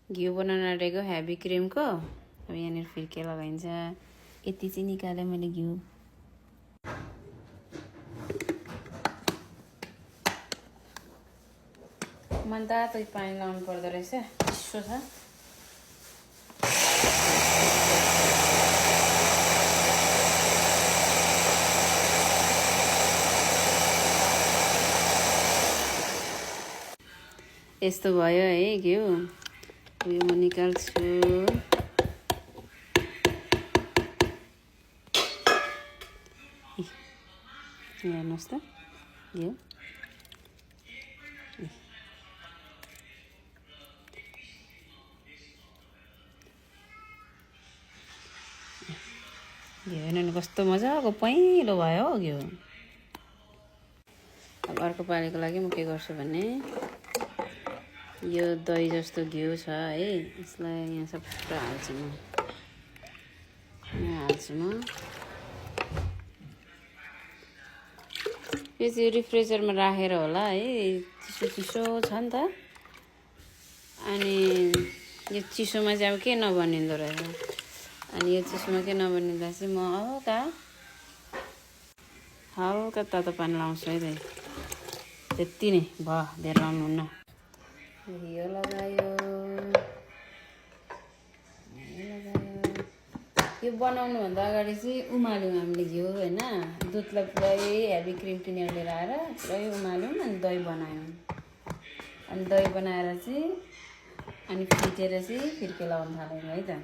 घिउ बनाउन आँटेको हेभी क्रिमको अब यहाँनिर फिर्के लगाइन्छ। यति चाहिँ निकालेँ मैले घिउ। मन तातो पानी लाउनु पर्दो रहेछ, चिसो छ। यस्तो भयो है घिउ। यो म निकाल्छु। हेर्नुहोस् त घिउ। घिउ हेर्नु कस्तो मजाको पहेँलो भयो हो घिउ। अब अर्को पालीको लागि म के गर्छु भने यो दही जस्तो घिउ छ है, यसलाई यहाँ सबै हाल्छु म। यहाँ हाल्छु म। यो चाहिँ रिफ्रिजरमा राखेर होला है, चिसो चिसो छ नि त। अनि यो चिसोमा चाहिँ अब के नबनिँदो रहेछ। अनि यो चिसोमा के नबनिँदा चाहिँ म हल्का तातो पानी लाउँछु है। त्यति नै भयो, धेरै लाउनुहुन्न। यो लगायो। यो बनाउनुभन्दा अगाडि चाहिँ उमाल्यौँ हामीले घिउ होइन। दुधलाई पुरै हेभी क्रिम किनेर लिएर आएर पुरै उमाल्यौँ अनि दही बनायौँ। अनि दही बनाएर चाहिँ अनि फिटेर चाहिँ फिर्के लगाउनु थाल्यौँ है त।